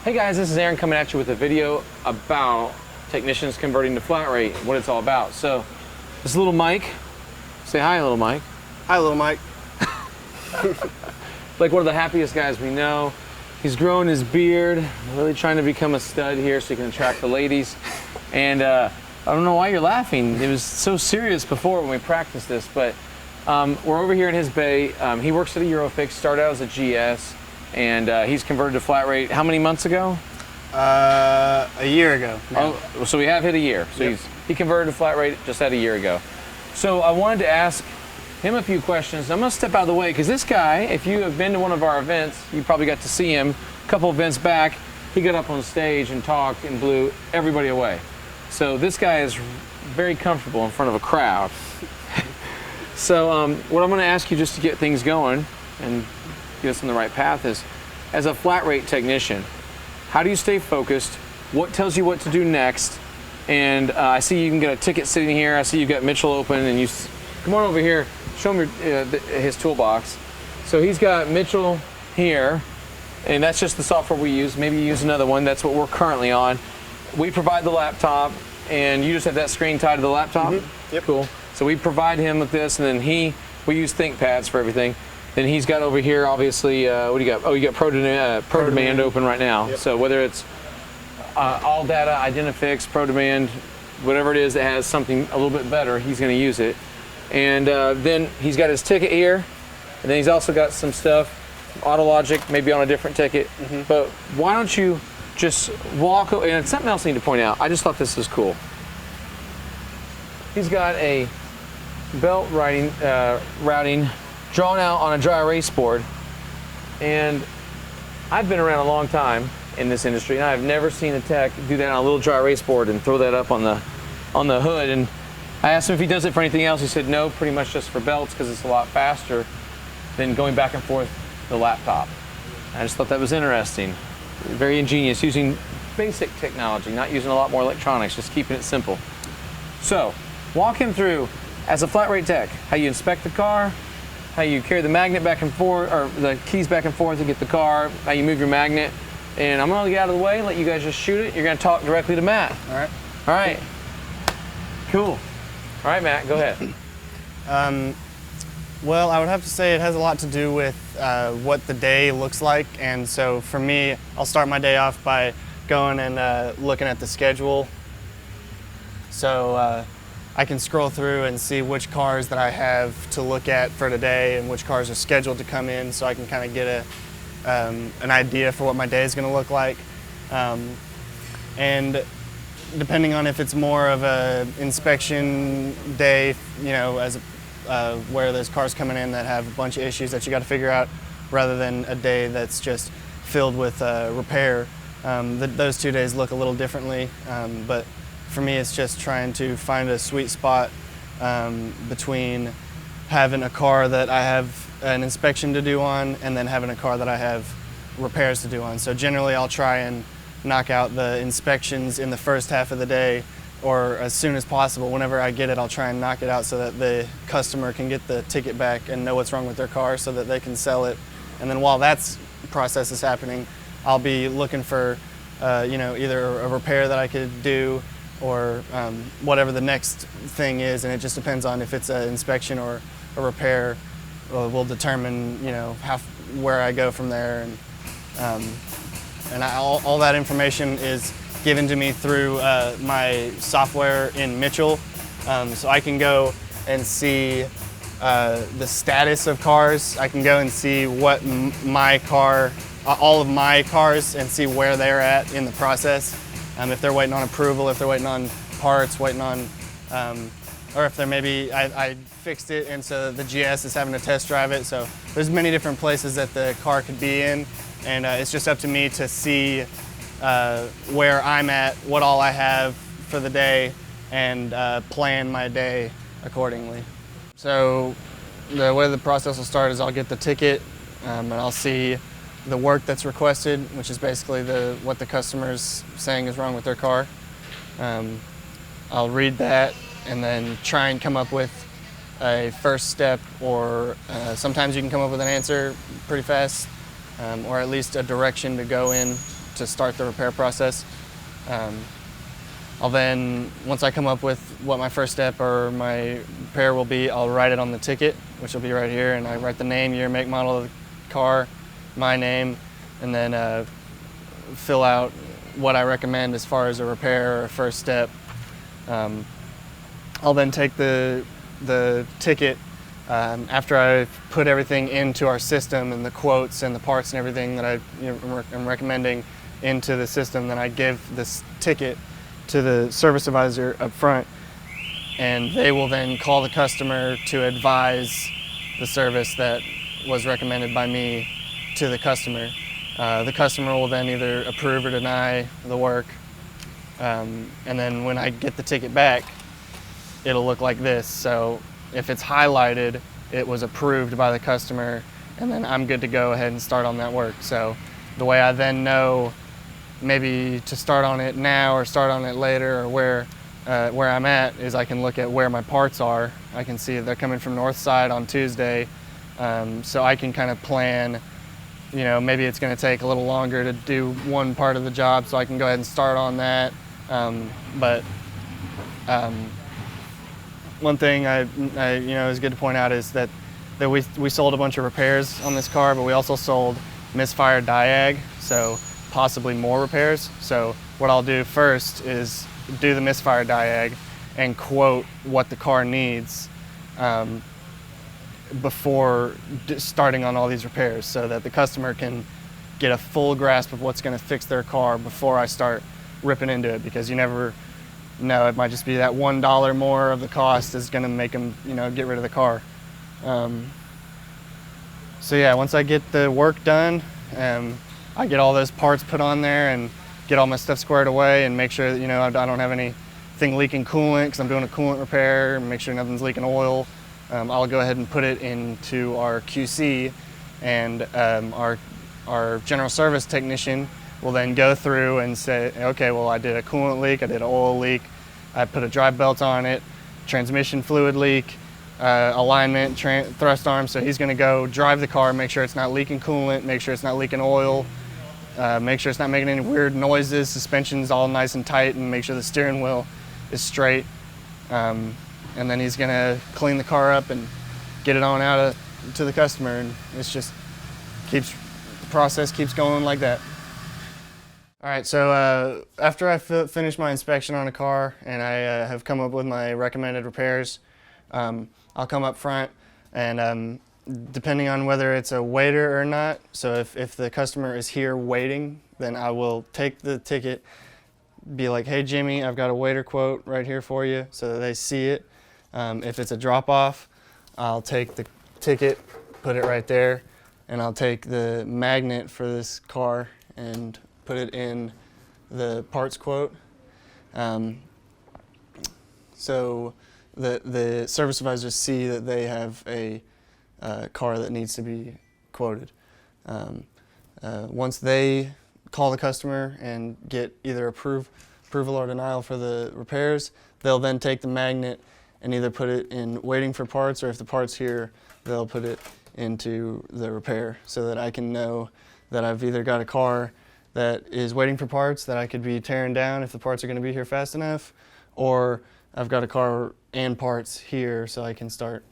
Hey guys, this is Aaron coming at you with a video about technicians converting to flat rate, what it's all about. So, this is little Mike. Say hi, little Mike. Hi, little Mike. Like one of the happiest guys we know. He's growing his beard, really trying to become a stud here so he can attract the ladies. And I don't know why you're laughing. It was so serious before when we practiced this, but we're over here in his bay. He works at a Eurofix, started out as a GS, and he's converted to flat rate how many months ago? A year ago. No. Oh, so we have hit a year. So yep. he converted to flat rate just at a year ago. So I wanted to ask him a few questions. I'm gonna step out of the way because this guy, if you have been to one of our events, you probably got to see him a couple events back. He got up on stage and talked and blew everybody away. So this guy is very comfortable in front of a crowd. So what I'm gonna ask you just to get things going and get us on the right path is, as a flat rate technician, how do you stay focused? What tells you what to do next? And I see you can get a ticket sitting here. I see you've got Mitchell open, and you come on over here. Show him his toolbox. So he's got Mitchell here, and that's just the software we use. Maybe you use another one. That's what we're currently on. We provide the laptop, and you just have that screen tied to the laptop? Mm-hmm. Yep. Cool. So we provide him with this, and then we use ThinkPads for everything. Then he's got over here, obviously, what do you got? Oh, you got Pro Demand open right now. Yep. So whether it's All Data, Identifix, Pro Demand, whatever it is that has something a little bit better, he's going to use it. And then he's got his ticket here, and then he's also got some stuff, AutoLogic, maybe on a different ticket. Mm-hmm. But why don't you just walk, and something else I need to point out, I just thought this was cool. He's got a belt routing drawn out on a dry erase board, and I've been around a long time in this industry, and I've never seen a tech do that on a little dry erase board and throw that up on the hood. And I asked him if he does it for anything else. He said no, pretty much just for belts because it's a lot faster than going back and forth the laptop. I just thought that was interesting. Very ingenious, using basic technology, not using a lot more electronics, just keeping it simple. So, walk him through, as a flat rate tech, how you inspect the car, how you carry the magnet back and forth, or the keys back and forth to get the car, how you move your magnet. And I'm gonna get out of the way, let you guys just shoot it. You're gonna talk directly to Matt. All right. All right. Cool. All right, Matt, go ahead. Well, I would have to say it has a lot to do with what the day looks like. And so for me, I'll start my day off by going and looking at the schedule. So I can scroll through and see which cars that I have to look at for today and which cars are scheduled to come in, so I can kind of get an idea for what my day is going to look like. And depending on if it's more of a inspection day, you know, as where there's cars coming in that have a bunch of issues that you got to figure out, rather than a day that's just filled with repair, those 2 days look a little differently. But for me, it's just trying to find a sweet spot between having a car that I have an inspection to do on and then having a car that I have repairs to do on. So generally I'll try and knock out the inspections in the first half of the day, or as soon as possible. Whenever I get it, I'll try and knock it out so that the customer can get the ticket back and know what's wrong with their car so that they can sell it. And then while that process is happening, I'll be looking for you know, either a repair that I could do or whatever the next thing is, and it just depends on if it's an inspection or a repair. Will determine, you know, where I go from there, and all that information is given to me through my software in Mitchell, so I can go and see the status of cars. I can go and see what my car, all of my cars, and see where they're at in the process. If they're waiting on approval, if they're waiting on parts, waiting on, or if they're maybe, I fixed it and so the GS is having to test drive it. So there's many different places that the car could be in, and it's just up to me to see where I'm at, what all I have for the day, and plan my day accordingly. So the way the process will start is I'll get the ticket, and I'll see the work that's requested, which is basically what the customer's saying is wrong with their car. I'll read that and then try and come up with a first step, or sometimes you can come up with an answer pretty fast, or at least a direction to go in to start the repair process. I'll then, once I come up with what my first step or my repair will be, I'll write it on the ticket, which will be right here, and I write the name, year, make, model of the car, my name, and then fill out what I recommend as far as a repair or a first step. I'll then take the ticket after I've put everything into our system and the quotes and the parts and everything that I'm recommending into the system. Then I give this ticket to the service advisor up front, and they will then call the customer to advise the service that was recommended by me to the customer. The customer will then either approve or deny the work, and then when I get the ticket back, it'll look like this. So if it's highlighted, it was approved by the customer, and then I'm good to go ahead and start on that work. So the way I then know maybe to start on it now or start on it later, or where I'm at, is I can look at where my parts are. I can see they're coming from north side on Tuesday, so I can kind of plan, maybe it's going to take a little longer to do one part of the job, so I can go ahead and start on that. One thing is good to point out is that we sold a bunch of repairs on this car, but we also sold misfire diag, so possibly more repairs. So what I'll do first is do the misfire diag and quote what the car needs before starting on all these repairs, so that the customer can get a full grasp of what's going to fix their car before I start ripping into it, because you never know, it might just be that $1 more of the cost is going to make them get rid of the car. So yeah, once I get the work done, I get all those parts put on there and get all my stuff squared away and make sure that I don't have anything leaking coolant, because I'm doing a coolant repair, and make sure nothing's leaking oil. I'll go ahead and put it into our QC, and our general service technician will then go through and say, okay, well, I did a coolant leak, I did an oil leak, I put a drive belt on it, transmission fluid leak, alignment, thrust arm. So he's going to go drive the car, make sure it's not leaking coolant, make sure it's not leaking oil, make sure it's not making any weird noises, suspension's all nice and tight, and make sure the steering wheel is straight. And then he's going to clean the car up and get it on out to the customer, and it's just the process keeps going like that. All right, so after I finish my inspection on a car and I have come up with my recommended repairs, I'll come up front, and depending on whether it's a waiter or not, so if the customer is here waiting, then I will take the ticket, be like, hey Jimmy, I've got a waiter quote right here for you, so that they see it. If it's a drop-off, I'll take the ticket, put it right there, and I'll take the magnet for this car and put it in the parts quote. So the service advisors see that they have a car that needs to be quoted. Once they call the customer and get either approval or denial for the repairs, they'll then take the magnet and either put it in waiting for parts, or if the part's here, they'll put it into the repair, so that I can know that I've either got a car that is waiting for parts that I could be tearing down if the parts are going to be here fast enough, or I've got a car and parts here so I can start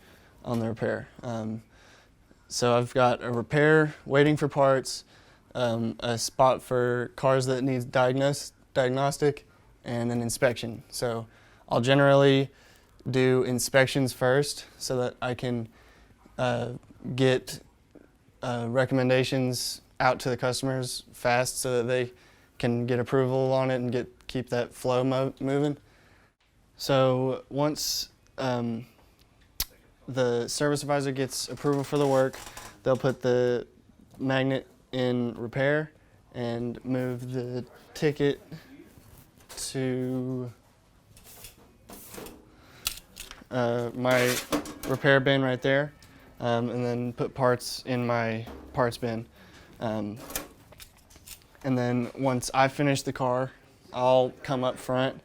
on the repair. So I've got a repair waiting for parts, a spot for cars that need diagnostic, and an inspection. So I'll generally do inspections first so that I can get recommendations out to the customers fast, so that they can get approval on it and keep that flow moving. So once the service advisor gets approval for the work, they'll put the magnet in repair and move the ticket to my repair bin right there, and then put parts in my parts bin. And then once I finish the car, I'll come up front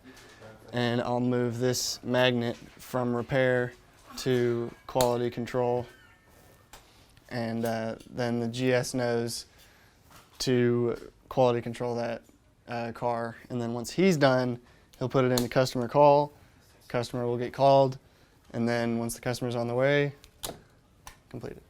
and I'll move this magnet from repair to quality control, and then the GS knows to quality control that car. And then once he's done, he'll put it into customer call. Customer will get called, and then once the customer's on the way, complete it.